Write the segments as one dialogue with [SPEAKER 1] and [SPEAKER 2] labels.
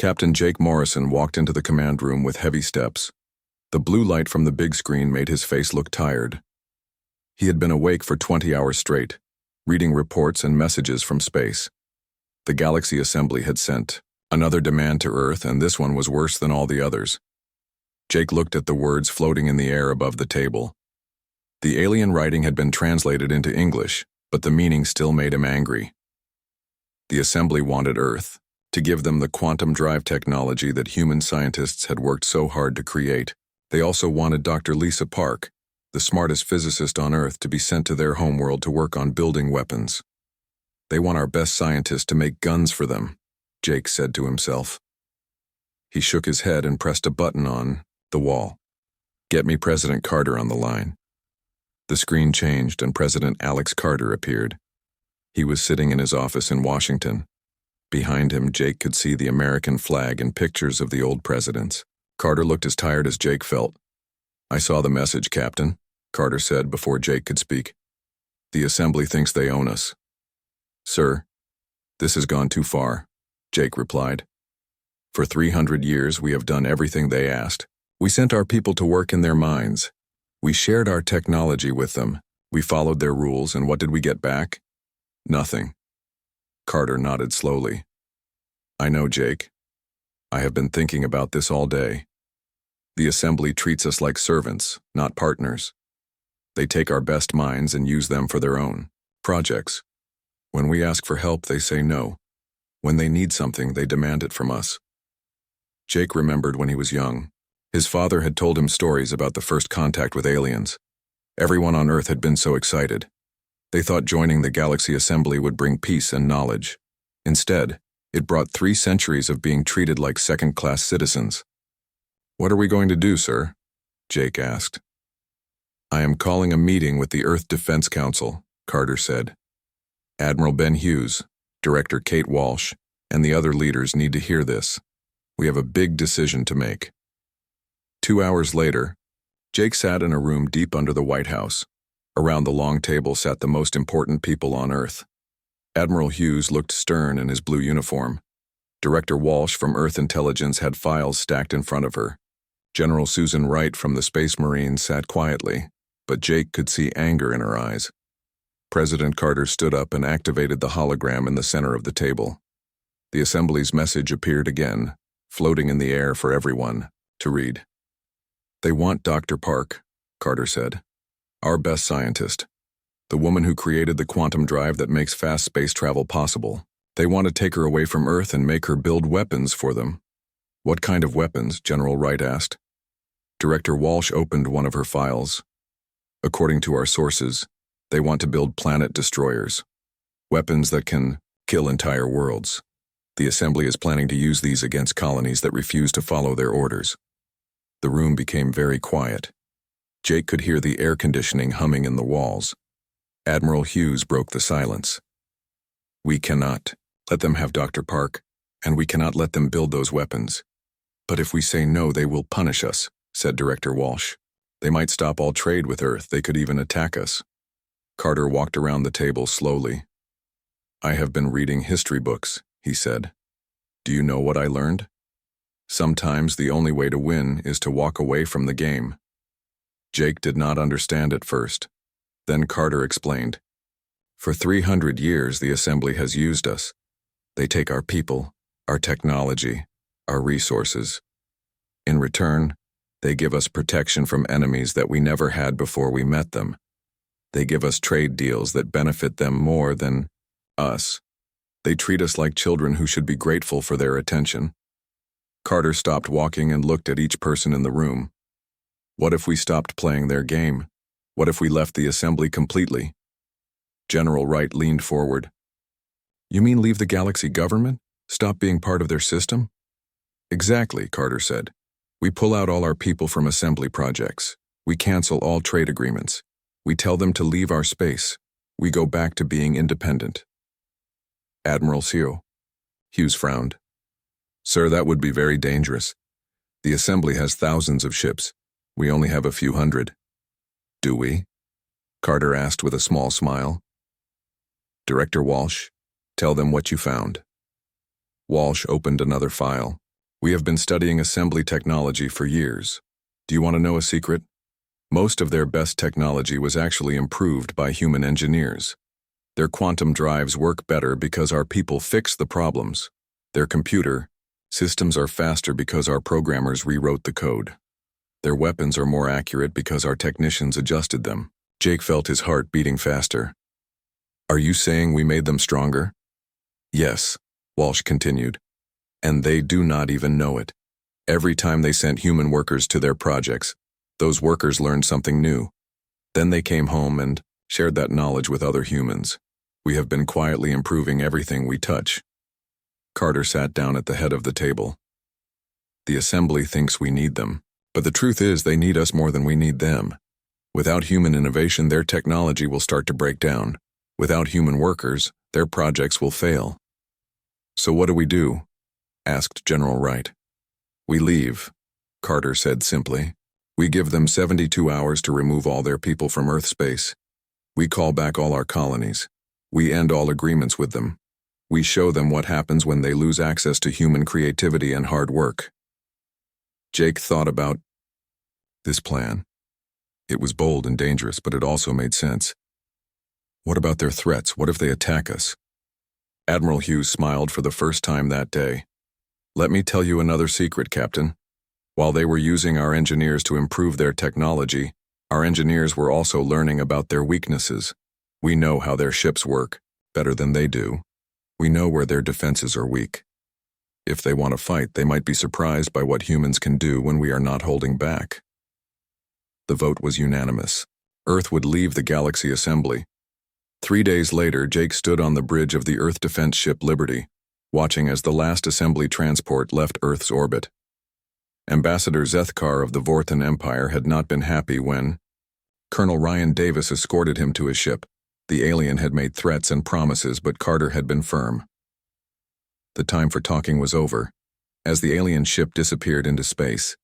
[SPEAKER 1] Captain Jake Morrison walked into the command room with heavy steps. The blue light from the big screen made his face look tired. He had been awake for 20 hours straight, reading reports and messages from space. The Galaxy Assembly had sent another demand to Earth, and this one was worse than all the others. Jake looked at the words floating in the air above the table. The alien writing had been translated into English, but the meaning still made him angry. The Assembly wanted Earth to give them the quantum drive technology that human scientists had worked so hard to create. They also wanted Dr. Lisa Park, the smartest physicist on Earth, to be sent to their homeworld to work on building weapons. They want our best scientists to make guns for them, Jake said to himself. He shook his head and pressed a button on the wall. Get me President Carter on the line. The screen changed and President Alex Carter appeared. He was sitting in his office in Washington. Behind him, Jake could see the American flag and pictures of the old presidents. Carter looked as tired as Jake felt. I saw the message, Captain, Carter said before Jake could speak. The Assembly thinks they own us. Sir, this has gone too far, Jake replied. For 300 years, we have done everything they asked. We sent our people to work in their mines. We shared our technology with them. We followed their rules, and what did we get back? Nothing. Carter nodded slowly. I know, Jake. I have been thinking about this all day. The Assembly treats us like servants, not partners. They take our best minds and use them for their own projects. When we ask for help, they say no. When they need something, they demand it from us. Jake remembered when he was young. His father had told him stories about the first contact with aliens. Everyone on Earth had been so excited. They thought joining the Galaxy Assembly would bring peace and knowledge. Instead, it brought 3 centuries of being treated like second-class citizens. What are we going to do, sir? Jake asked. I am calling a meeting with the Earth Defense Council, Carter said. Admiral Ben Hughes, Director Kate Walsh, and the other leaders need to hear this. We have a big decision to make. 2 hours later, Jake sat in a room deep under the White House. Around the long table sat the most important people on Earth. Admiral Hughes looked stern in his blue uniform. Director Walsh from Earth Intelligence had files stacked in front of her. General Susan Wright from the Space Marines sat quietly, but Jake could see anger in her eyes. President Carter stood up and activated the hologram in the center of the table. The Assembly's message appeared again, floating in the air for everyone to read. They want Dr. Park, Carter said. Our best scientist. The woman who created the quantum drive that makes fast space travel possible. They want to take her away from Earth and make her build weapons for them. What kind of weapons? General Wright asked. Director Walsh opened one of her files. According to our sources, they want to build planet destroyers. Weapons that can kill entire worlds. The Assembly is planning to use these against colonies that refuse to follow their orders. The room became very quiet. Jake could hear the air conditioning humming in the walls. Admiral Hughes broke the silence. We cannot let them have Dr. Park, and we cannot let them build those weapons. But if we say no, they will punish us, said Director Walsh. They might stop all trade with Earth. They could even attack us. Carter walked around the table slowly. I have been reading history books, he said. Do you know what I learned? Sometimes the only way to win is to walk away from the game. Jake did not understand at first. Then Carter explained. For 300 years, the Assembly has used us. They take our people, our technology, our resources. In return, they give us protection from enemies that we never had before we met them. They give us trade deals that benefit them more than us. They treat us like children who should be grateful for their attention. Carter stopped walking and looked at each person in the room. What if we stopped playing their game? What if we left the Assembly completely? General Wright leaned forward. You mean leave the Galaxy government? Stop being part of their system? Exactly, Carter said. We pull out all our people from Assembly projects. We cancel all trade agreements. We tell them to leave our space. We go back to being independent. Admiral Seo. Hughes frowned. Sir, that would be very dangerous. The Assembly has thousands of ships. We only have a few hundred. Do we? Carter asked with a small smile. Director Walsh, tell them what you found. Walsh opened another file. We have been studying assembly technology for years. Do you want to know a secret? Most of their best technology was actually improved by human engineers. Their quantum drives work better because our people fix the problems. Their computer systems are faster because our programmers rewrote the code. Their weapons are more accurate because our technicians adjusted them. Jake felt his heart beating faster. Are you saying we made them stronger? Yes, Walsh continued. And they do not even know it. Every time they sent human workers to their projects, those workers learned something new. Then they came home and shared that knowledge with other humans. We have been quietly improving everything we touch. Carter sat down at the head of the table. The assembly thinks we need them, but the truth is they need us more than we need them. Without human innovation, their technology will start to break down. Without human workers, their projects will fail. So what do we do? Asked General Wright. We leave, Carter said simply. We give them 72 hours to remove all their people from Earth space. We call back all our colonies. We end all agreements with them. We show them what happens when they lose access to human creativity and hard work. Jake thought about this plan. It was bold and dangerous, but it also made sense. What about their threats? What if they attack us? Admiral Hughes smiled for the first time that day. Let me tell you another secret, Captain. While they were using our engineers to improve their technology, our engineers were also learning about their weaknesses. We know how their ships work, better than they do. We know where their defenses are weak. If they want to fight, they might be surprised by what humans can do when we are not holding back. The vote was unanimous. Earth would leave the Galaxy Assembly. 3 days later, Jake stood on the bridge of the Earth defense ship Liberty, watching as the last assembly transport left Earth's orbit. Ambassador Zethkar of the Vorthan Empire had not been happy when Colonel Ryan Davis escorted him to his ship. The alien had made threats and promises, but Carter had been firm. The time for talking was over. As the alien ship disappeared into space,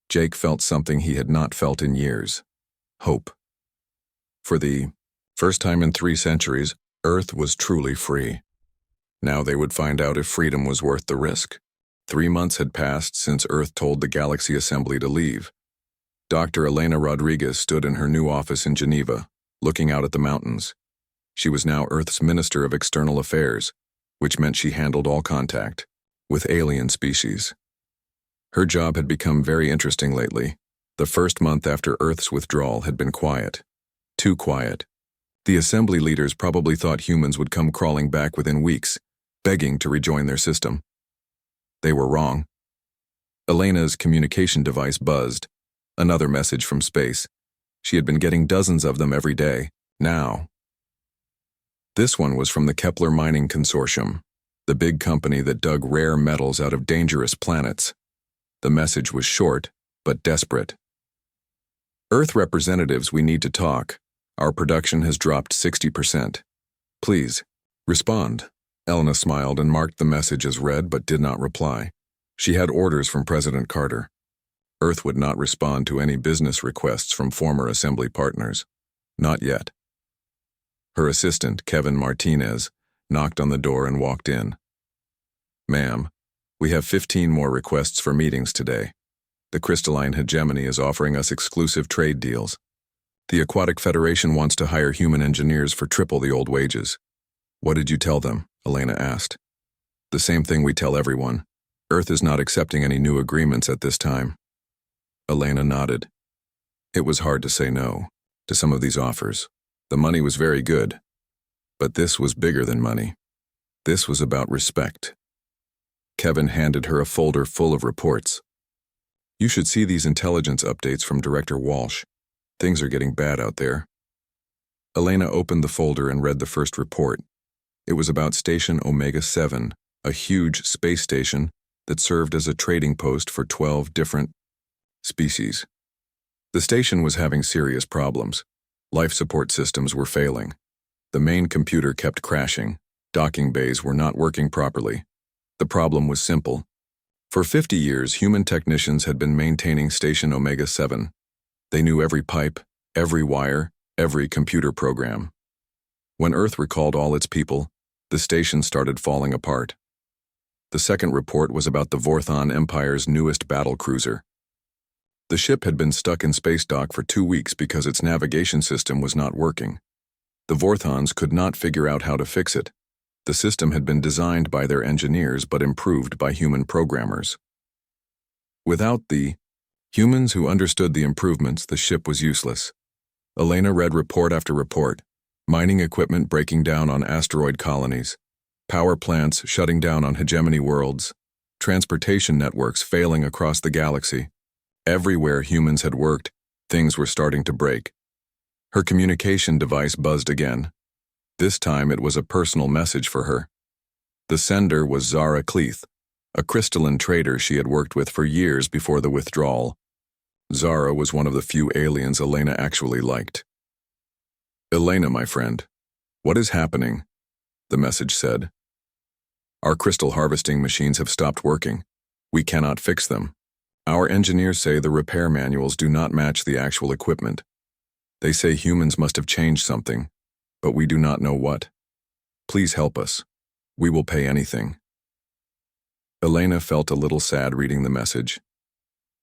[SPEAKER 1] Jake felt something he had not felt in years. Hope. For the first time in 3 centuries, Earth was truly free. Now they would find out if freedom was worth the risk. 3 months had passed since Earth told the Galaxy Assembly to leave. Dr. Elena Rodriguez stood in her new office in Geneva, looking out at the mountains. She was now Earth's Minister of External Affairs, which meant she handled all contact with alien species. Her job had become very interesting lately. The first month after Earth's withdrawal had been quiet. Too quiet. The assembly leaders probably thought humans would come crawling back within weeks, begging to rejoin their system. They were wrong. Elena's communication device buzzed. Another message from space. She had been getting dozens of them every day. Now. This one was from the Kepler Mining Consortium, the big company that dug rare metals out of dangerous planets. The message was short, but desperate. Earth representatives, we need to talk. Our production has dropped 60%. Please, respond. Elena smiled and marked the message as read but did not reply. She had orders from President Carter. Earth would not respond to any business requests from former assembly partners. Not yet. Her assistant, Kevin Martinez, knocked on the door and walked in. Ma'am, we have 15 more requests for meetings today. The crystalline hegemony is offering us exclusive trade deals. The Aquatic Federation wants to hire human engineers for triple the old wages. What did you tell them? Elena asked. The same thing we tell everyone. Earth is not accepting any new agreements at this time. Elena nodded. It was hard to say no to some of these offers. The money was very good, but this was bigger than money. This was about respect. Kevin handed her a folder full of reports. You should see these intelligence updates from Director Walsh. Things are getting bad out there. Elena opened the folder and read the first report. It was about Station Omega-7, a huge space station that served as a trading post for 12 different species. The station was having serious problems. Life support systems were failing. The main computer kept crashing. Docking bays were not working properly. The problem was simple. For 50 years, human technicians had been maintaining Station Omega-7. They knew every pipe, every wire, every computer program. When Earth recalled all its people, the station started falling apart. The second report was about the Vorthon Empire's newest battle cruiser. The ship had been stuck in space dock for 2 weeks because its navigation system was not working. The Vorthons could not figure out how to fix it. The system had been designed by their engineers but improved by human programmers. Without the humans who understood the improvements, the ship was useless. Elena read report after report. Mining equipment breaking down on asteroid colonies. Power plants shutting down on hegemony worlds. Transportation networks failing across the galaxy. Everywhere humans had worked, things were starting to break. Her communication device buzzed again. This time it was a personal message for her. The sender was Zara Cleeth, a crystalline trader she had worked with for years before the withdrawal. Zara was one of the few aliens Elena actually liked. "Elena, my friend, what is happening?" the message said. "Our crystal harvesting machines have stopped working. We cannot fix them. Our engineers say the repair manuals do not match the actual equipment. They say humans must have changed something, but we do not know what. Please help us. We will pay anything." Elena felt a little sad reading the message.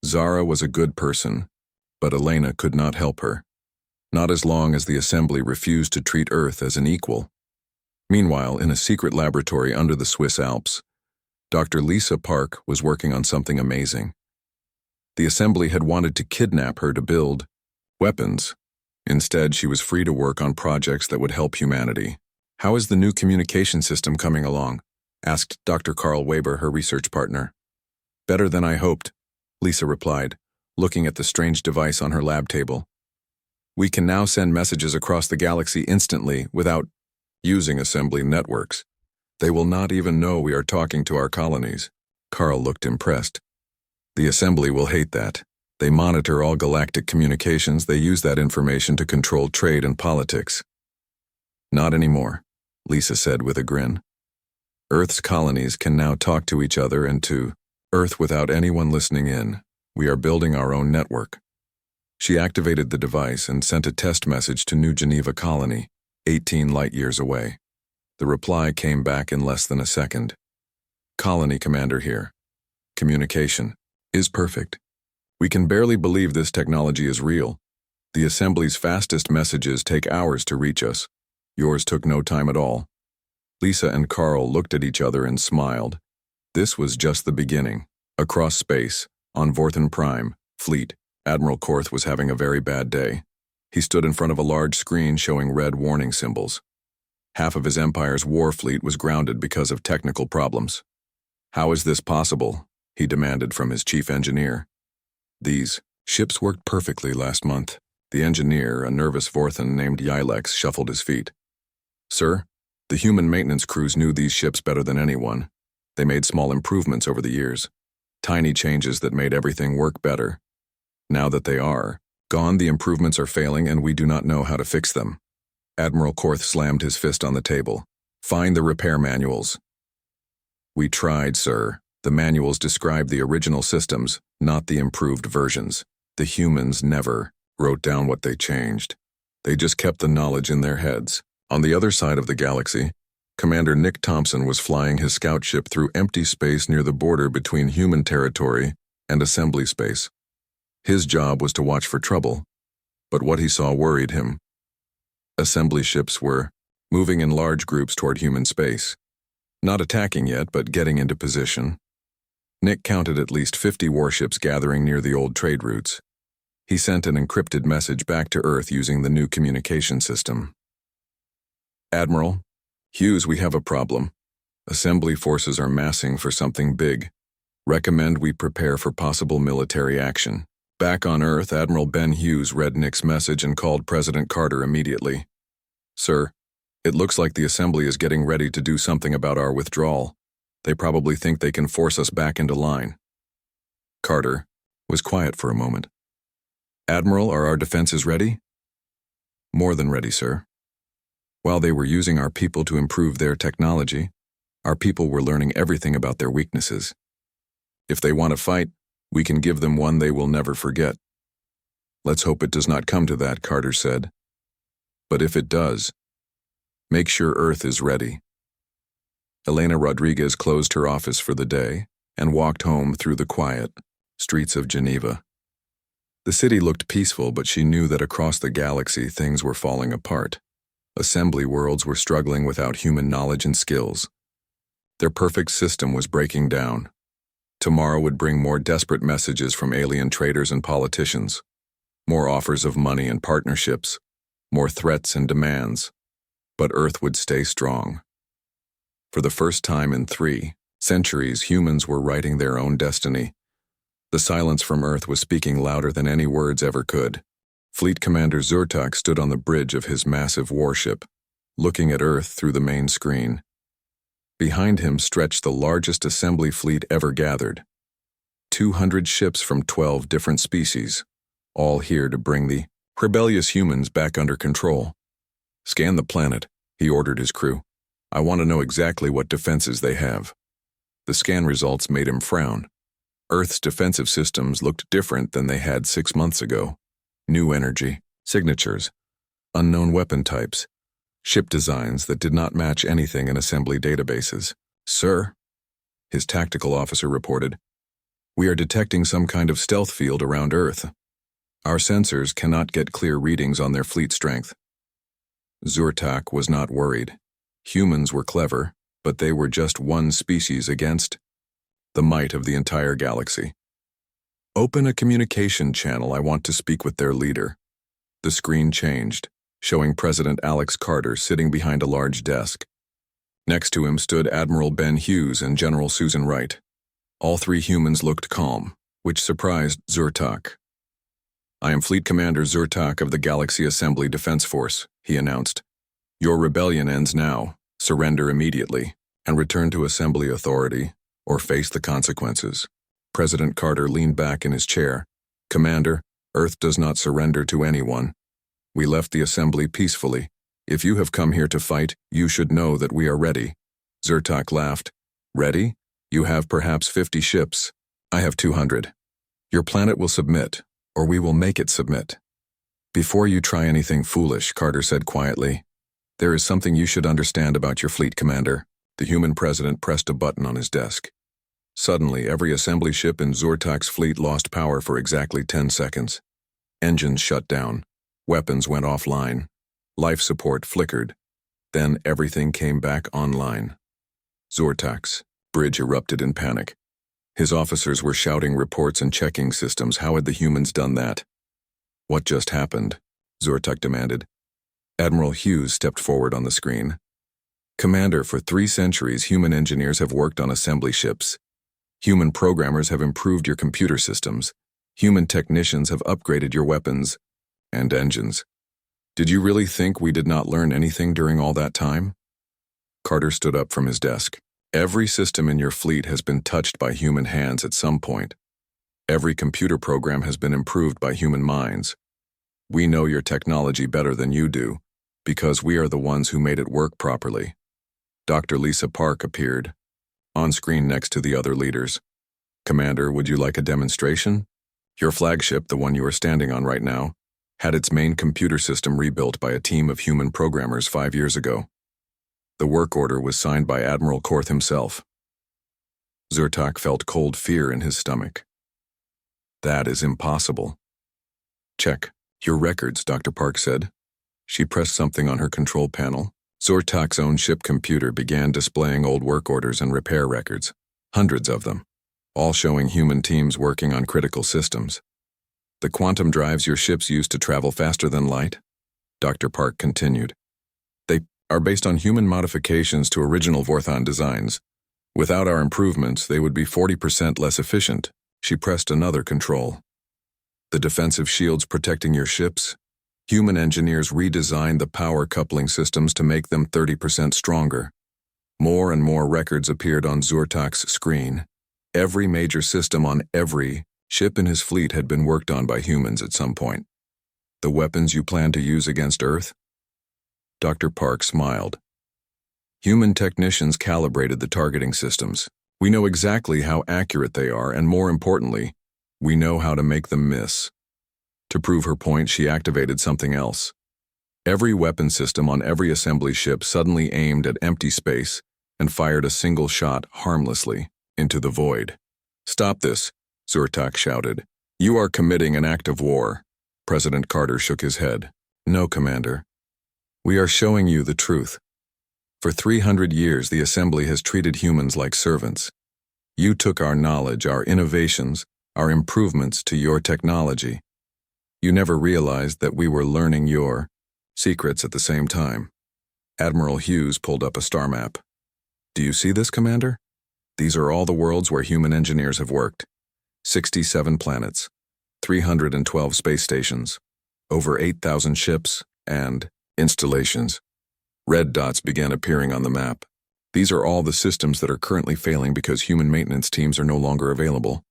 [SPEAKER 1] Zara was a good person, but Elena could not help her. Not as long as the Assembly refused to treat Earth as an equal. Meanwhile, in a secret laboratory under the Swiss Alps, Dr. Lisa Park was working on something amazing. The Assembly had wanted to kidnap her to build weapons. Instead, she was free to work on projects that would help humanity. "How is the new communication system coming along?" asked Dr. Carl Weber, her research partner. "Better than I hoped," Lisa replied, looking at the strange device on her lab table. "We can now send messages across the galaxy instantly without using Assembly networks. They will not even know we are talking to our colonies." Carl looked impressed. "The Assembly will hate that. They monitor all galactic communications. They use that information to control trade and politics." "Not anymore," Lisa said with a grin. "Earth's colonies can now talk to each other and to Earth without anyone listening in. We are building our own network." She activated the device and sent a test message to New Geneva Colony, 18 light-years away. The reply came back in less than a second. "Colony Commander here. Communication is perfect. We can barely believe this technology is real. The Assembly's fastest messages take hours to reach us. Yours took no time at all." Lisa and Carl looked at each other and smiled. This was just the beginning. Across space, on Vorthon Prime, Fleet, Admiral Korth was having a very bad day. He stood in front of a large screen showing red warning symbols. Half of his Empire's war fleet was grounded because of technical problems. "How is this possible?" he demanded from his chief engineer. "These ships worked perfectly last month." The engineer, a nervous Vorthon named Yilex, shuffled his feet. "Sir, the human maintenance crews knew these ships better than anyone. They made small improvements over the years. Tiny changes that made everything work better. Now that they are gone, the improvements are failing and we do not know how to fix them." Admiral Korth slammed his fist on the table. "Find the repair manuals." "We tried, sir. The manuals describe the original systems, not the improved versions. The humans never wrote down what they changed. They just kept the knowledge in their heads." On the other side of the galaxy, Commander Nick Thompson was flying his scout ship through empty space near the border between human territory and Assembly space. His job was to watch for trouble, but what he saw worried him. Assembly ships were moving in large groups toward human space. Not attacking yet, but getting into position. Nick counted at least 50 warships gathering near the old trade routes. He sent an encrypted message back to Earth using the new communication system. "Admiral, Hughes, we have a problem. Assembly forces are massing for something big. Recommend we prepare for possible military action." Back on Earth, Admiral Ben Hughes read Nick's message and called President Carter immediately. "Sir, it looks like the Assembly is getting ready to do something about our withdrawal. They probably think they can force us back into line." Carter was quiet for a moment. "Admiral, are our defenses ready?" "More than ready, sir. While they were using our people to improve their technology, our people were learning everything about their weaknesses. If they want to fight, we can give them one they will never forget." "Let's hope it does not come to that," Carter said. "But if it does, make sure Earth is ready." Elena Rodriguez closed her office for the day and walked home through the quiet streets of Geneva. The city looked peaceful, but she knew that across the galaxy things were falling apart. Assembly worlds were struggling without human knowledge and skills. Their perfect system was breaking down. Tomorrow would bring more desperate messages from alien traders and politicians, more offers of money and partnerships, more threats and demands. But Earth would stay strong. For the first time in 3 centuries, humans were writing their own destiny. The silence from Earth was speaking louder than any words ever could. Fleet Commander Zurtak stood on the bridge of his massive warship, looking at Earth through the main screen. Behind him stretched the largest assembly fleet ever gathered. 200 ships from 12 different species, all here to bring the rebellious humans back under control. "Scan the planet," he ordered his crew. "I want to know exactly what defenses they have." The scan results made him frown. Earth's defensive systems looked different than they had 6 months ago. New energy, signatures, unknown weapon types, ship designs that did not match anything in assembly databases. "Sir," his tactical officer reported, "we are detecting some kind of stealth field around Earth. Our sensors cannot get clear readings on their fleet strength." Zurtak was not worried. Humans were clever, but they were just one species against the might of the entire galaxy. "Open a communication channel. I want to speak with their leader." The screen changed, showing President Alex Carter sitting behind a large desk. Next to him stood Admiral Ben Hughes and General Susan Wright. All 3 humans looked calm, which surprised Zurtak. "I am Fleet Commander Zurtak of the Galaxy Assembly Defense Force," he announced. "Your rebellion ends now. Surrender immediately and return to Assembly authority, or face the consequences." President Carter leaned back in his chair. "Commander, Earth does not surrender to anyone. We left the Assembly peacefully. If you have come here to fight, you should know that we are ready." Zurtak laughed. "Ready? You have perhaps 50 ships. I have 200. Your planet will submit, or we will make it submit." "Before you try anything foolish," Carter said quietly, "there is something you should understand about your fleet, Commander." The human president pressed a button on his desk. Suddenly, every assembly ship in Zurtak's fleet lost power for exactly 10 seconds. Engines shut down. Weapons went offline. Life support flickered. Then everything came back online. Zurtak's bridge erupted in panic. His officers were shouting reports and checking systems. How had the humans done that? "What just happened?" Zurtak demanded. Admiral Hughes stepped forward on the screen. "Commander, for 3 centuries, human engineers have worked on assembly ships. Human programmers have improved your computer systems. Human technicians have upgraded your weapons and engines. Did you really think we did not learn anything during all that time?" Carter stood up from his desk. "Every system in your fleet has been touched by human hands at some point. Every computer program has been improved by human minds. We know your technology better than you do, because we are the ones who made it work properly." Dr. Lisa Park appeared, on screen next to the other leaders. "Commander, would you like a demonstration? Your flagship, the one you are standing on right now, had its main computer system rebuilt by a team of human programmers 5 years ago. The work order was signed by Admiral Korth himself." Zurtak felt cold fear in his stomach. "That is impossible." "Check your records," Dr. Park said. She pressed something on her control panel. Zurtak's own ship computer began displaying old work orders and repair records, hundreds of them, all showing human teams working on critical systems. "The quantum drives your ships use to travel faster than light?" Dr. Park continued. "They are based on human modifications to original Vorthon designs. Without our improvements, they would be 40% less efficient." She pressed another control. "The defensive shields protecting your ships? Human engineers redesigned the power coupling systems to make them 30% stronger." More and more records appeared on Zurtak's screen. Every major system on every ship in his fleet had been worked on by humans at some point. "The weapons you plan to use against Earth?" Dr. Park smiled. "Human technicians calibrated the targeting systems. We know exactly how accurate they are, and more importantly, we know how to make them miss." To prove her point, she activated something else. Every weapon system on every assembly ship suddenly aimed at empty space and fired a single shot harmlessly into the void. "Stop this," Zurtak shouted. "You are committing an act of war." President Carter shook his head. "No, Commander. We are showing you the truth. For 300 years, the Assembly has treated humans like servants. You took our knowledge, our innovations, our improvements to your technology. You never realized that we were learning your secrets at the same time." Admiral Hughes pulled up a star map. "Do you see this, Commander? These are all the worlds where human engineers have worked. 67 planets, 312 space stations, over 8,000 ships and installations." Red dots began appearing on the map. These are all the systems that are currently failing because human maintenance teams are no longer available.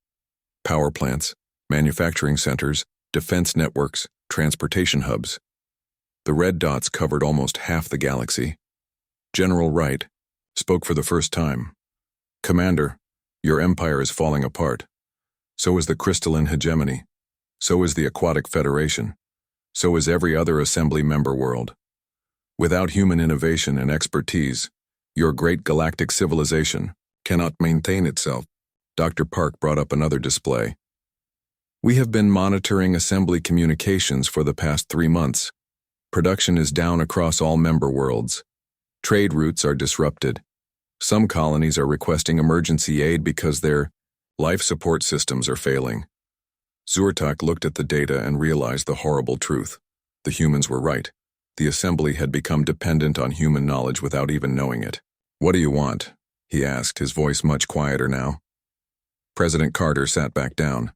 [SPEAKER 1] Power plants, manufacturing centers, defense networks, transportation hubs. The red dots covered almost half the galaxy. General Wright spoke for the first time. "Commander, your empire is falling apart. So is the crystalline hegemony. So is the Aquatic Federation. So is every other Assembly member world. Without human innovation and expertise, your great galactic civilization cannot maintain itself." Dr. Park brought up another display. "We have been monitoring Assembly communications for the past 3 months. Production is down across all member worlds. Trade routes are disrupted. Some colonies are requesting emergency aid because their life support systems are failing." Zurtak looked at the data and realized the horrible truth. The humans were right. The Assembly had become dependent on human knowledge without even knowing it. "What do you want?" he asked, his voice much quieter now. President Carter sat back down.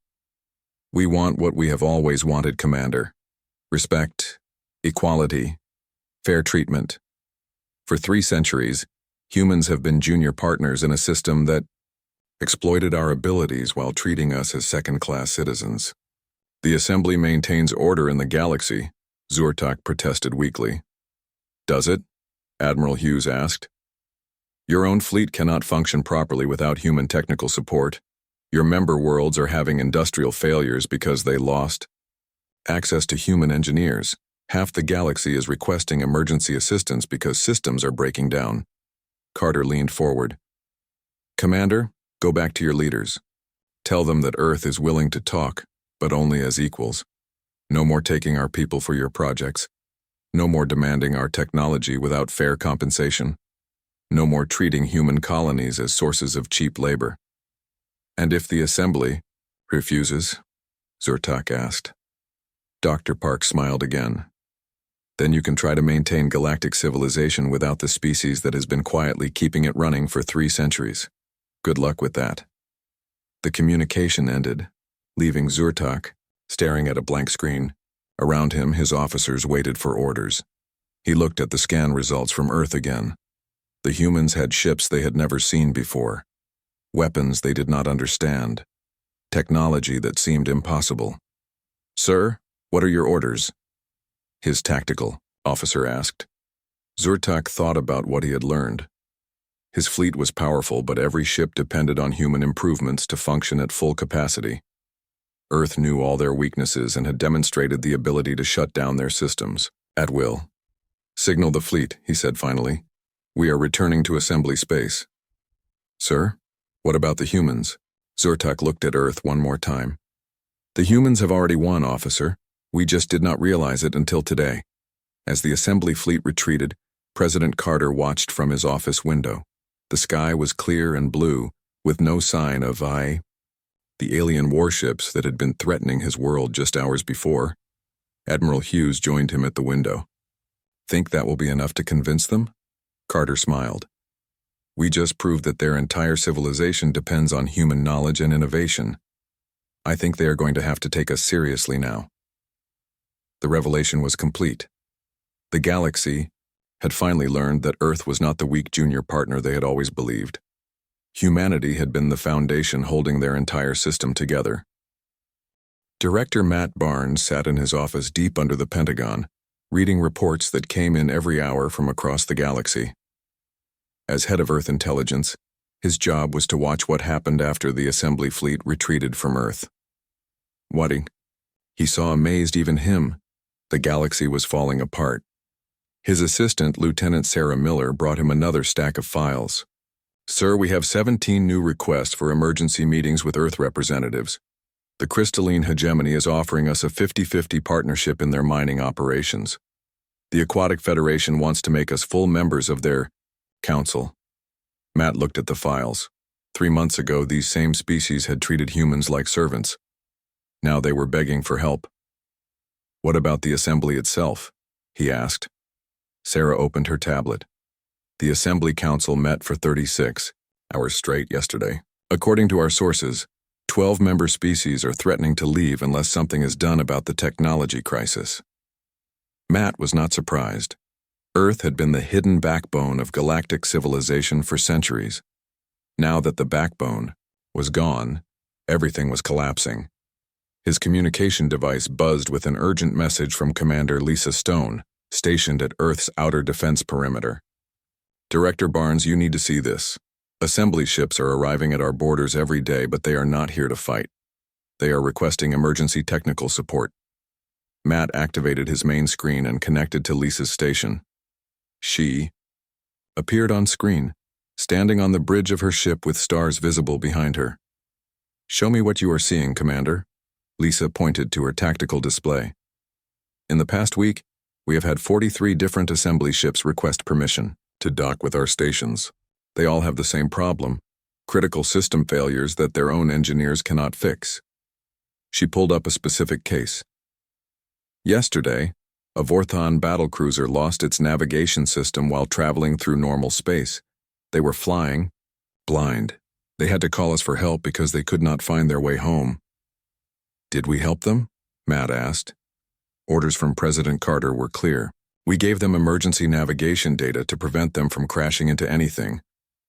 [SPEAKER 1] "We want what we have always wanted, Commander. Respect, equality, fair treatment. For 3 centuries, humans have been junior partners in a system that exploited our abilities while treating us as second-class citizens. The Assembly maintains order in the galaxy," Zurtak protested weakly. "Does it?" Admiral Hughes asked. "Your own fleet cannot function properly without human technical support. Your member worlds are having industrial failures because they lost access to human engineers. Half the galaxy is requesting emergency assistance because systems are breaking down." Carter leaned forward. "Commander, go back to your leaders. Tell them that Earth is willing to talk, but only as equals. No more taking our people for your projects. No more demanding our technology without fair compensation. No more treating human colonies as sources of cheap labor." "And if the Assembly refuses?" Zurtak asked. Dr. Park smiled again. "Then you can try to maintain galactic civilization without the species that has been quietly keeping it running for 3 centuries. Good luck with that." The communication ended, leaving Zurtak staring at a blank screen. Around him, his officers waited for orders. He looked at the scan results from Earth again. The humans had ships they had never seen before, weapons they did not understand, technology that seemed impossible. "Sir, what are your orders?" his tactical officer asked. Zurtak thought about what he had learned. His fleet was powerful, but every ship depended on human improvements to function at full capacity. Earth knew all their weaknesses and had demonstrated the ability to shut down their systems at will. "Signal the fleet," he said finally. "We are returning to Assembly space." "Sir, what about the humans?" Zurtak looked at Earth one more time. "The humans have already won, officer. We just did not realize it until today." As the Assembly fleet retreated, President Carter watched from his office window. The sky was clear and blue, with no sign of the alien warships that had been threatening his world just hours before. Admiral Hughes joined him at the window. "Think that will be enough to convince them?" Carter smiled. "We just proved that their entire civilization depends on human knowledge and innovation. I think they are going to have to take us seriously now." The revelation was complete. The galaxy had finally learned that Earth was not the weak junior partner they had always believed. Humanity had been the foundation holding their entire system together. Director Matt Barnes sat in his office deep under the Pentagon, reading reports that came in every hour from across the galaxy. As head of Earth intelligence, his job was to watch what happened after the Assembly fleet retreated from Earth. Watching, he saw amazed even him. The galaxy was falling apart. His assistant, Lieutenant Sarah Miller, brought him another stack of files. Sir, we have 17 new requests for emergency meetings with Earth representatives. The crystalline hegemony is offering us a 50-50 partnership in their mining operations. The Aquatic Federation wants to make us full members of their council. Matt looked at the files. 3 months ago, these same species had treated humans like servants. Now they were begging for help. What about the assembly itself? He asked. Sarah opened her tablet. The Assembly Council met for 36 hours straight yesterday. According to our sources, 12 member species are threatening to leave unless something is done about the technology crisis. Matt was not surprised. Earth had been the hidden backbone of galactic civilization for centuries. Now that the backbone was gone, everything was collapsing. His communication device buzzed with an urgent message from Commander Lisa Stone, stationed at Earth's outer defense perimeter. Director Barnes, you need to see this. Assembly ships are arriving at our borders every day, but they are not here to fight. They are requesting emergency technical support. Matt activated his main screen and connected to Lisa's station. She appeared on screen, standing on the bridge of her ship with stars visible behind her. Show me what you are seeing, Commander. Lisa pointed to her tactical display. In the past week, we have had 43 different assembly ships request permission to dock with our stations. They all have the same problem, critical system failures that their own engineers cannot fix. She pulled up a specific case. Yesterday, a Vorthon battlecruiser lost its navigation system while traveling through normal space. They were flying blind. They had to call us for help because they could not find their way home. Did we help them? Matt asked. Orders from President Carter were clear. We gave them emergency navigation data to prevent them from crashing into anything,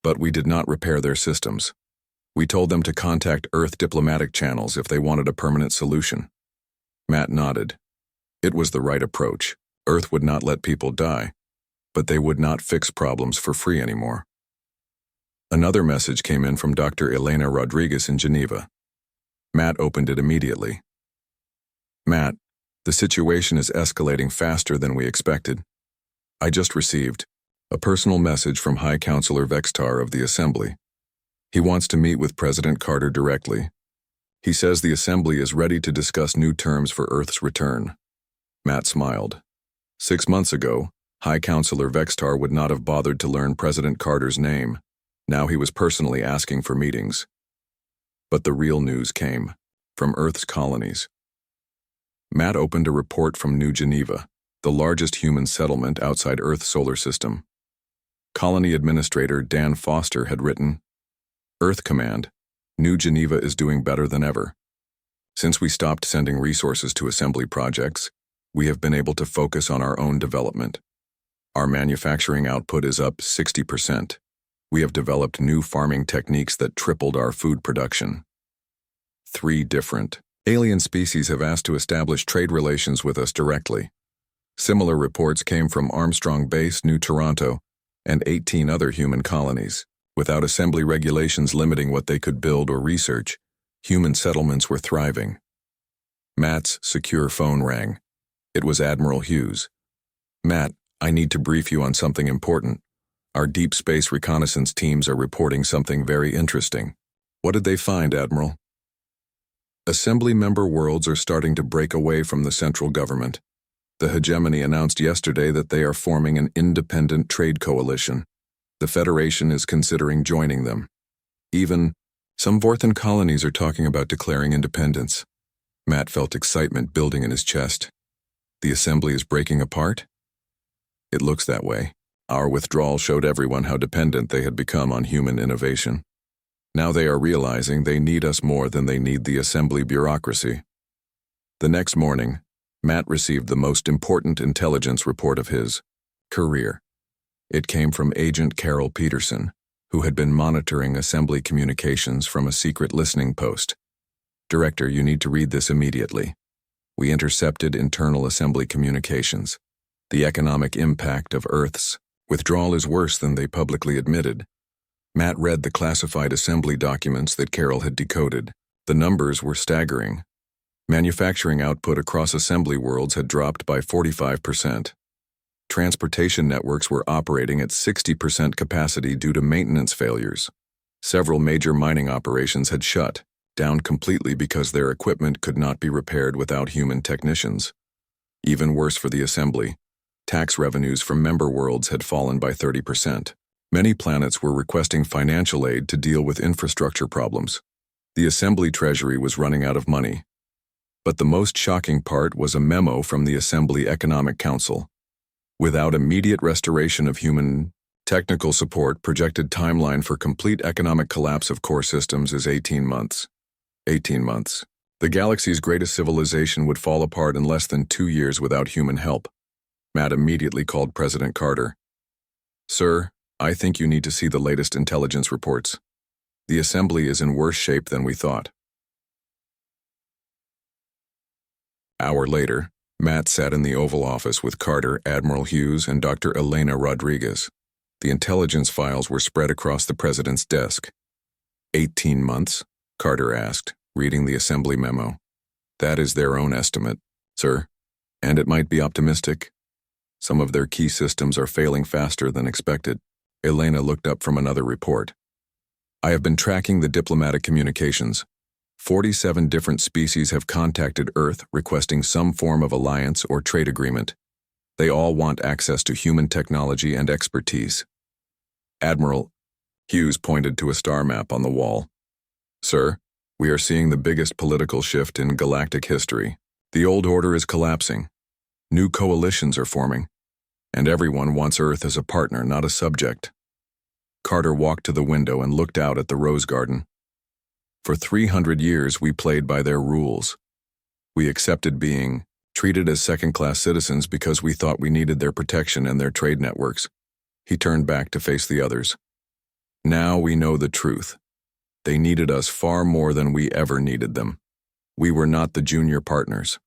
[SPEAKER 1] but we did not repair their systems. We told them to contact Earth diplomatic channels if they wanted a permanent solution. Matt nodded. It was the right approach. Earth would not let people die, but they would not fix problems for free anymore. Another message came in from Dr. Elena Rodriguez in Geneva. Matt opened it immediately. Matt, the situation is escalating faster than we expected. I just received a personal message from High Counselor Vextar of the Assembly. He wants to meet with President Carter directly. He says the Assembly is ready to discuss new terms for Earth's return. Matt smiled. 6 months ago, High Counselor Vextar would not have bothered to learn President Carter's name. Now he was personally asking for meetings. But the real news came from Earth's colonies. Matt opened a report from New Geneva, the largest human settlement outside Earth's solar system. Colony Administrator Dan Foster had written, Earth Command, New Geneva is doing better than ever. Since we stopped sending resources to assembly projects, we have been able to focus on our own development. Our manufacturing output is up 60%. We have developed new farming techniques that tripled our food production. 3 different alien species have asked to establish trade relations with us directly. Similar reports came from Armstrong Base, New Toronto, and 18 other human colonies. Without assembly regulations limiting what they could build or research, human settlements were thriving. Matt's secure phone rang. It was Admiral Hughes. Matt, I need to brief you on something important. Our deep space reconnaissance teams are reporting something very interesting. What did they find, Admiral? Assembly member worlds are starting to break away from the central government. The hegemony announced yesterday that they are forming an independent trade coalition. The Federation is considering joining them. Even some Vorthon colonies are talking about declaring independence. Matt felt excitement building in his chest. The Assembly is breaking apart? It looks that way. Our withdrawal showed everyone how dependent they had become on human innovation. Now they are realizing they need us more than they need the Assembly bureaucracy. The next morning, Matt received the most important intelligence report of his career. It came from Agent Carol Peterson, who had been monitoring Assembly communications from a secret listening post. Director, you need to read this immediately. We intercepted internal Assembly communications. The economic impact of Earth's withdrawal is worse than they publicly admitted. Matt read the classified Assembly documents that Carol had decoded. The numbers were staggering. Manufacturing output across Assembly worlds had dropped by 45%. Transportation networks were operating at 60% capacity due to maintenance failures. Several major mining operations had shut down completely because their equipment could not be repaired without human technicians. Even worse for the assembly, tax revenues from member worlds had fallen by 30%. Many planets were requesting financial aid to deal with infrastructure problems. The assembly treasury was running out of money. But the most shocking part was a memo from the Assembly Economic Council. Without immediate restoration of human technical support, projected timeline for complete economic collapse of core systems is 18 months. 18 months. The galaxy's greatest civilization would fall apart in less than 2 years without human help. Matt immediately called President Carter. "Sir, I think you need to see the latest intelligence reports. The assembly is in worse shape than we thought." Hour later, Matt sat in the Oval Office with Carter, Admiral Hughes, and Dr. Elena Rodriguez. The intelligence files were spread across the president's desk. 18 months? Carter asked, reading the assembly memo. "That is their own estimate, sir. And it might be optimistic. Some of their key systems are failing faster than expected." Elena looked up from another report. "I have been tracking the diplomatic communications. 47 different species have contacted Earth requesting some form of alliance or trade agreement. They all want access to human technology and expertise." Admiral Hughes pointed to a star map on the wall. "Sir, we are seeing the biggest political shift in galactic history. The old order is collapsing. New coalitions are forming, and everyone wants Earth as a partner, not a subject." Carter walked to the window and looked out at the rose garden. "For 300 years, we played by their rules. We accepted being treated as second-class citizens because we thought we needed their protection and their trade networks." He turned back to face the others. "Now we know the truth. They needed us far more than we ever needed them. We were not the junior partners.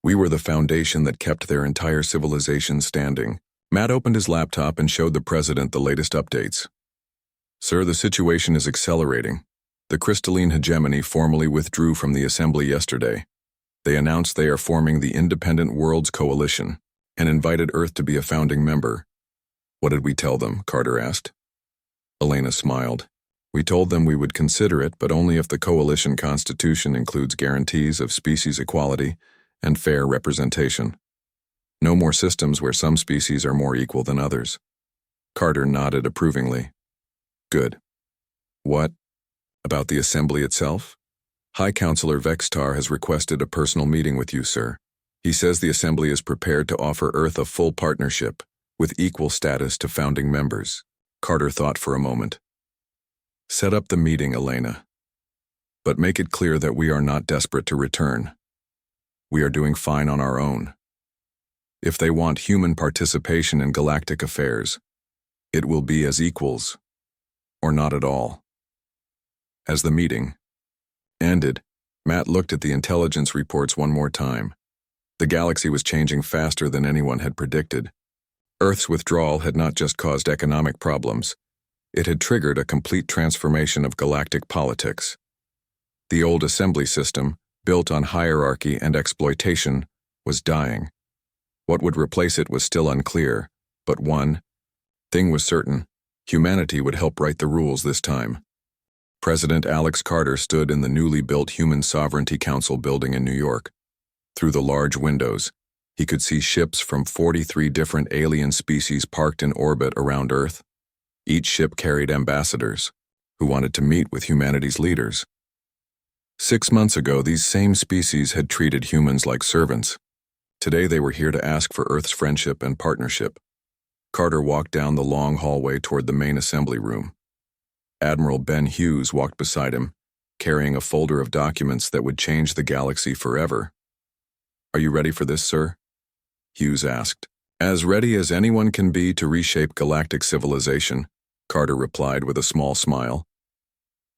[SPEAKER 1] We were the foundation that kept their entire civilization standing." Matt opened his laptop and showed the president the latest updates. "Sir, the situation is accelerating. The crystalline hegemony formally withdrew from the assembly yesterday. They announced they are forming the Independent Worlds Coalition and invited Earth to be a founding member." "What did we tell them?" Carter asked. Elena smiled. "We told them we would consider it, but only if the coalition constitution includes guarantees of species equality and fair representation. No more systems where some species are more equal than others." Carter nodded approvingly. "Good. What about the assembly itself?" "High Counselor Vextar has requested a personal meeting with you, sir. He says the assembly is prepared to offer Earth a full partnership, with equal status to founding members." Carter thought for a moment. "Set up the meeting, Elena. But make it clear that we are not desperate to return. We are doing fine on our own. If they want human participation in galactic affairs, it will be as equals, or not at all." As the meeting ended, Matt looked at the intelligence reports one more time. The galaxy was changing faster than anyone had predicted. Earth's withdrawal had not just caused economic problems, it had triggered a complete transformation of galactic politics. The old assembly system, built on hierarchy and exploitation, was dying. What would replace it was still unclear, but one thing was certain: humanity would help write the rules this time. President Alex Carter stood in the newly built Human Sovereignty Council building in New York. Through the large windows, he could see ships from 43 different alien species parked in orbit around Earth. Each ship carried ambassadors who wanted to meet with humanity's leaders. 6 months ago, these same species had treated humans like servants. Today they were here to ask for Earth's friendship and partnership. Carter walked down the long hallway toward the main assembly room. Admiral Ben Hughes walked beside him, carrying a folder of documents that would change the galaxy forever. "Are you ready for this, sir?" Hughes asked. "As ready as anyone can be to reshape galactic civilization," Carter replied with a small smile.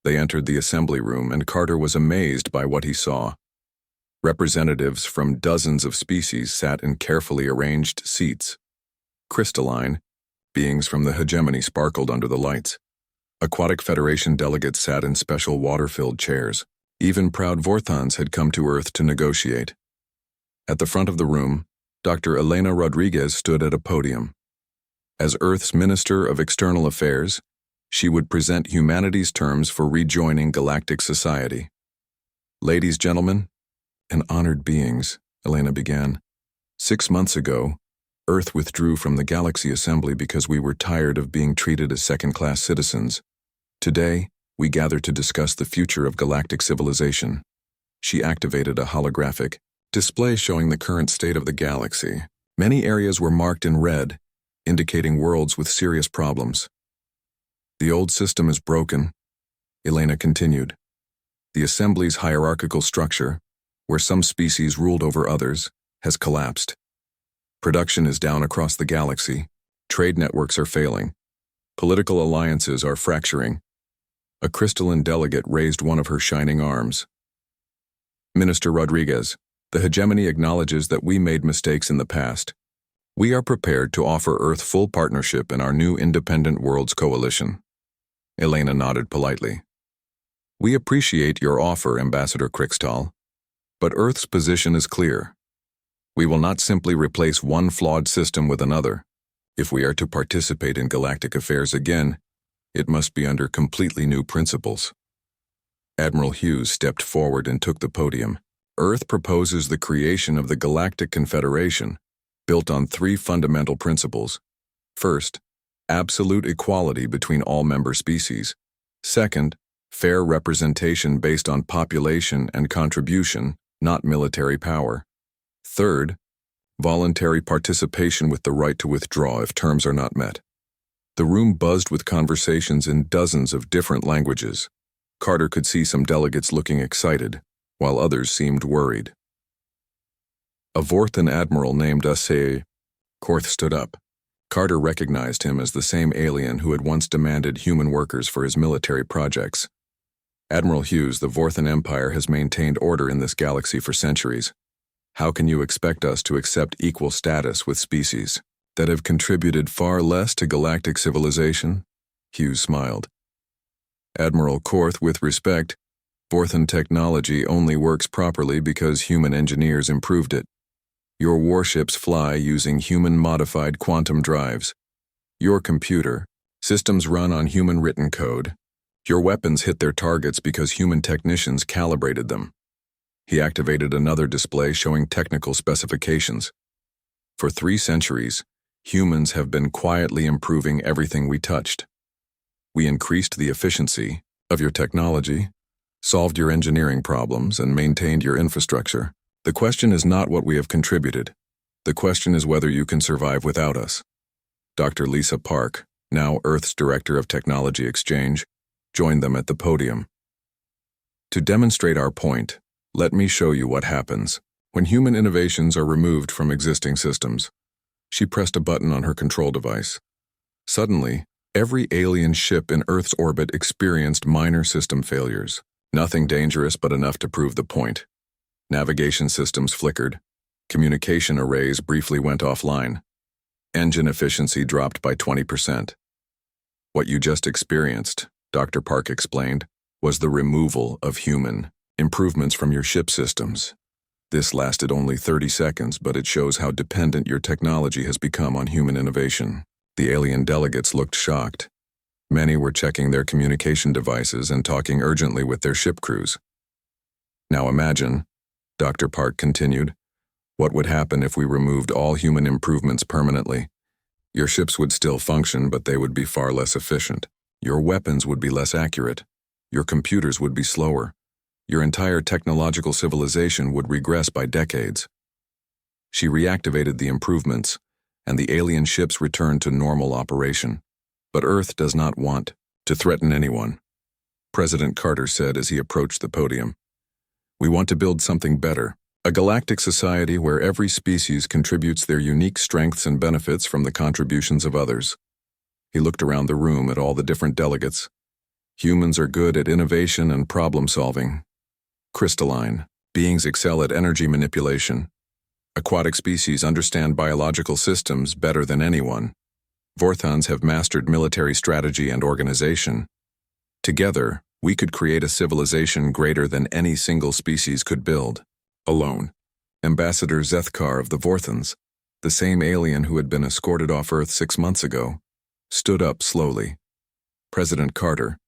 [SPEAKER 1] They entered the assembly room, and Carter was amazed by what he saw. Representatives from dozens of species sat in carefully arranged seats. Crystalline beings from the hegemony sparkled under the lights. Aquatic Federation delegates sat in special water-filled chairs. Even proud Vorthons had come to Earth to negotiate. At the front of the room, Dr. Elena Rodriguez stood at a podium. As Earth's Minister of External Affairs, she would present humanity's terms for rejoining galactic society. "Ladies, gentlemen, and honored beings," Elena began. "6 months ago, Earth withdrew from the Galaxy Assembly because we were tired of being treated as second-class citizens. Today, we gather to discuss the future of galactic civilization." She activated a holographic display showing the current state of the galaxy. Many areas were marked in red, indicating worlds with serious problems. "The old system is broken," Elena continued. "The Assembly's hierarchical structure, where some species ruled over others, has collapsed. Production is down across the galaxy. Trade networks are failing. Political alliances are fracturing." A crystalline delegate raised one of her shining arms. "Minister Rodriguez, the hegemony acknowledges that we made mistakes in the past. We are prepared to offer Earth full partnership in our new Independent Worlds Coalition." Elena nodded politely. "We appreciate your offer, Ambassador Krixtal, but Earth's position is clear. We will not simply replace one flawed system with another. If we are to participate in galactic affairs again, it must be under completely new principles." Admiral Hughes stepped forward and took the podium. "Earth proposes the creation of the Galactic Confederation, built on 3 fundamental principles. First, absolute equality between all member species. Second, fair representation based on population and contribution, not military power. Third, voluntary participation with the right to withdraw if terms are not met." The room buzzed with conversations in dozens of different languages. Carter could see some delegates looking excited, while others seemed worried. A Vorthan admiral named Asay Korth stood up. Carter recognized him as the same alien who had once demanded human workers for his military projects. "Admiral Hughes, the Vorthan Empire has maintained order in this galaxy for centuries. How can you expect us to accept equal status with species that have contributed far less to galactic civilization?" Hughes smiled. "Admiral Korth, with respect, Vorthan technology only works properly because human engineers improved it. Your warships fly using human-modified quantum drives. Your computer systems run on human-written code. Your weapons hit their targets because human technicians calibrated them." He activated another display showing technical specifications. "For 3 centuries, humans have been quietly improving everything we touched. We increased the efficiency of your technology, solved your engineering problems, and maintained your infrastructure. The question is not what we have contributed. The question is whether you can survive without us." Dr. Lisa Park, now Earth's Director of Technology Exchange, joined them at the podium. "To demonstrate our point, let me show you what happens when human innovations are removed from existing systems." She pressed a button on her control device. Suddenly, every alien ship in Earth's orbit experienced minor system failures. Nothing dangerous but enough to prove the point. Navigation systems flickered. Communication arrays briefly went offline. Engine efficiency dropped by 20%. "What you just experienced," Dr. Park explained, "was the removal of human improvements from your ship systems. This lasted only 30 seconds, but it shows how dependent your technology has become on human innovation." The alien delegates looked shocked. Many were checking their communication devices and talking urgently with their ship crews. "Now imagine," Dr. Park continued, "what would happen if we removed all human improvements permanently. Your ships would still function, but they would be far less efficient. Your weapons would be less accurate. Your computers would be slower. Your entire technological civilization would regress by decades." She reactivated the improvements, and the alien ships returned to normal operation. "But Earth does not want to threaten anyone," President Carter said as he approached the podium. "We want to build something better, a galactic society where every species contributes their unique strengths and benefits from the contributions of others." He looked around the room at all the different delegates. "Humans are good at innovation and problem-solving. Crystalline beings excel at energy manipulation. Aquatic species understand biological systems better than anyone. Vorthans have mastered military strategy and organization. Together, we could create a civilization greater than any single species could build. Alone, Ambassador Zethkar of the Vorthans The same alien who had been escorted off Earth 6 months ago stood up slowly. President Carter,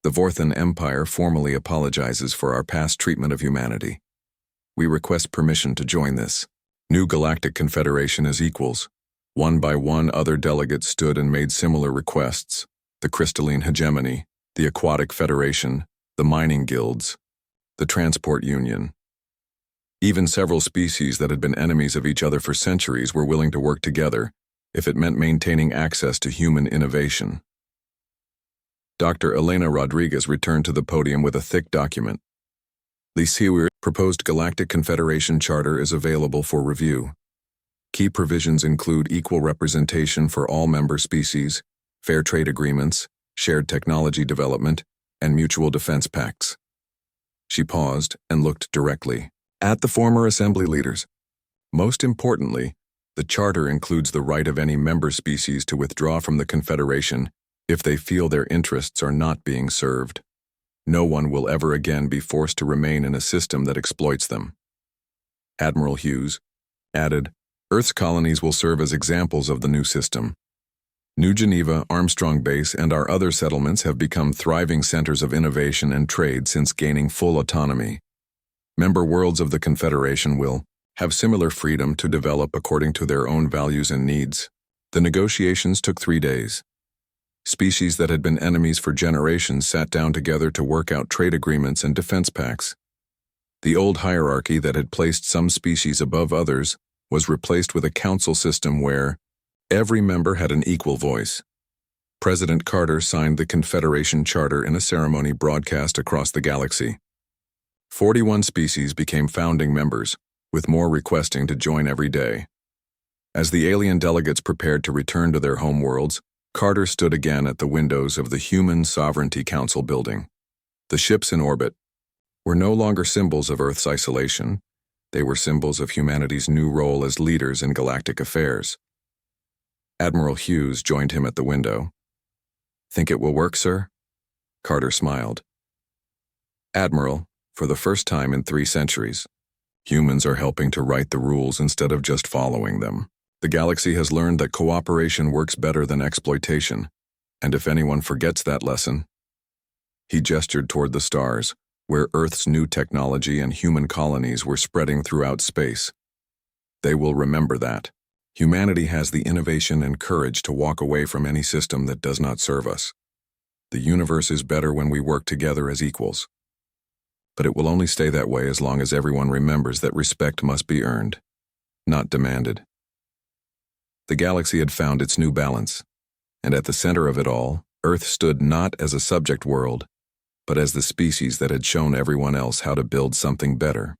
[SPEAKER 1] the Vorthan Empire formally apologizes for our past treatment of humanity. We request permission to join this new galactic confederation as equals. One by one, other delegates stood and made similar requests: the Crystalline Hegemony, the Aquatic Federation, the Mining Guilds, the Transport Union. Even several species that had been enemies of each other for centuries were willing to work together if it meant maintaining access to human innovation. Dr. Elena Rodriguez returned to the podium with a thick document. The HFY proposed Galactic Confederation Charter is available for review. Key provisions include equal representation for all member species, fair trade agreements, shared technology development, and mutual defense pacts. She paused and looked directly at the former assembly leaders. Most importantly, the charter includes the right of any member species to withdraw from the Confederation if they feel their interests are not being served. No one will ever again be forced to remain in a system that exploits them. Admiral Hughes added, Earth's colonies will serve as examples of the new system. New Geneva, Armstrong Base, and our other settlements have become thriving centers of innovation and trade since gaining full autonomy. Member worlds of the Confederation will have similar freedom to develop according to their own values and needs. The negotiations took 3 days. Species that had been enemies for generations sat down together to work out trade agreements and defense pacts. The old hierarchy that had placed some species above others was replaced with a council system where every member had an equal voice. President Carter signed the Confederation Charter in a ceremony broadcast across the galaxy. 41 species became founding members, with more requesting to join every day. As the alien delegates prepared to return to their homeworlds, Carter stood again at the windows of the Human Sovereignty Council building. The ships in orbit were no longer symbols of Earth's isolation. They were symbols of humanity's new role as leaders in galactic affairs. Admiral Hughes joined him at the window. Think it will work, sir? Carter smiled. Admiral, for the first time in 3 centuries, humans are helping to write the rules instead of just following them. The galaxy has learned that cooperation works better than exploitation, and if anyone forgets that lesson, he gestured toward the stars, where Earth's new technology and human colonies were spreading throughout space. They will remember that. Humanity has the innovation and courage to walk away from any system that does not serve us. The universe is better when we work together as equals. But it will only stay that way as long as everyone remembers that respect must be earned, not demanded. The galaxy had found its new balance, and at the center of it all, Earth stood not as a subject world, but as the species that had shown everyone else how to build something better.